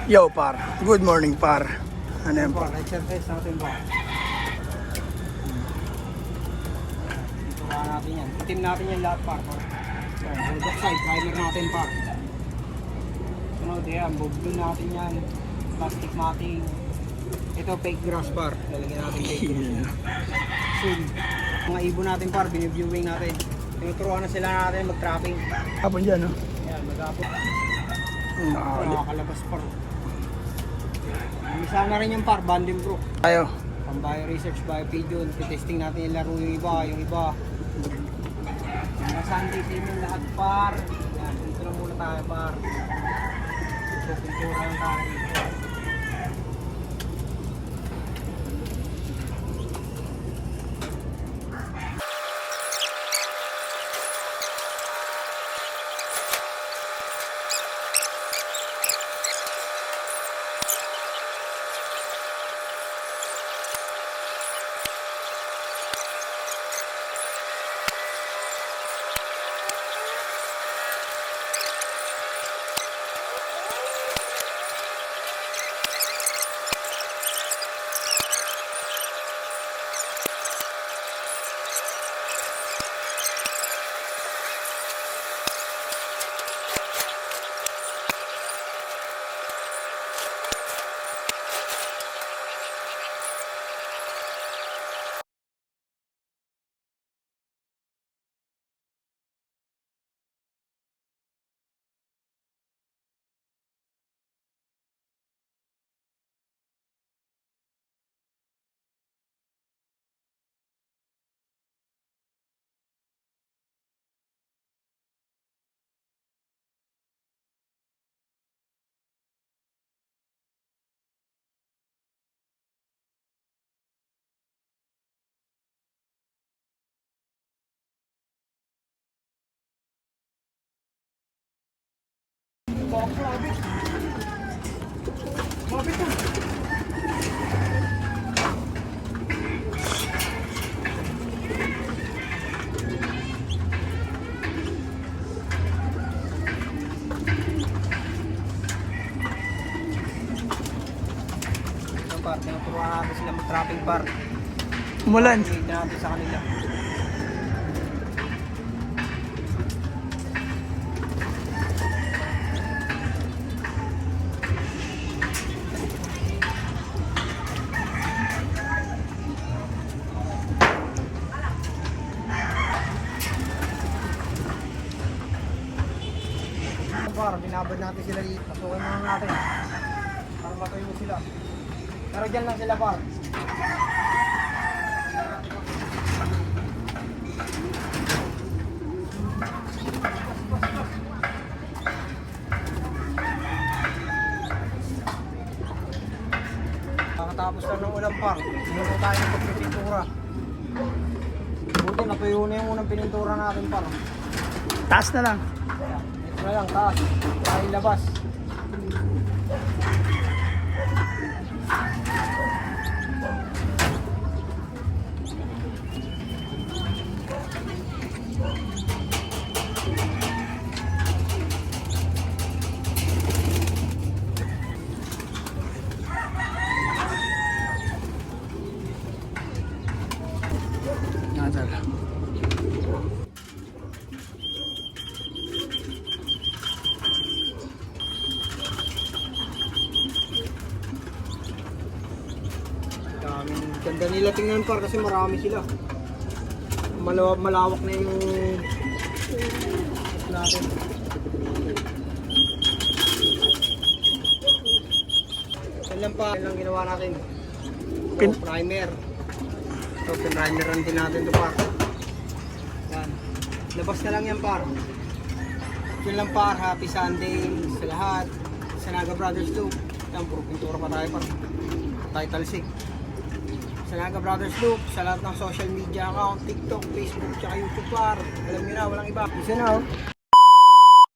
Yo par, good morning par. Ano yan par? Exercise natin ba? Ituwa natin yan. Itim natin yan lahat par. Road side, primer natin par. Sunod yan, bubulun natin yan. Plastic matting. Ito fake grass par. Lalagyan natin fake grass. Soon. Mga ibon natin par, biniviewing natin. Tinuturuan na sila natin mag-trapping. Hapon dyan, no? Yan, mag-apot. Nakakali. Nakakalabas par. Isa na rin yung par, Banding Brook. Tayo. Pang bio-research, bio-pigeon. Testing natin yung laro yung iba. Mga Sunday team yung lahat par. Yan, dito lang muna tayo par. Ito, pintura lang tayo dito. Mabit to. Ito par, tinuturuan natin sila mag-trapping par. Umulan. Tingnan natin sa kanila. Par, binabad natin sila dito. Pasukin muna natin. Para matuyo sila. Pero dyan lang sila par. Kakatapos lang ng ulan par. Sinuko tayo ng pagpipintura. Buti natuyo na yung unang pinintura natin par. Taas na lang. Ito na lang, taas. Tayo labas. Nasal. Ganda nila tingnan par kasi marami sila. Malawak na yung natin. Yan lang pa, yan lang ginawa natin. Primer. Ito, pinrimeran din natin ito par. Yan. Labas na lang yan par. Yun lang par, happy Sunday sa lahat. Sa Naga Brothers Loop. Yan, puro pintura pa tayo par. Title 6. Sa Naga Brothers Loop, sa lahat ng social media account, TikTok, Facebook, tsaka YouTube par. Alam nyo na, walang iba. Isa na oh.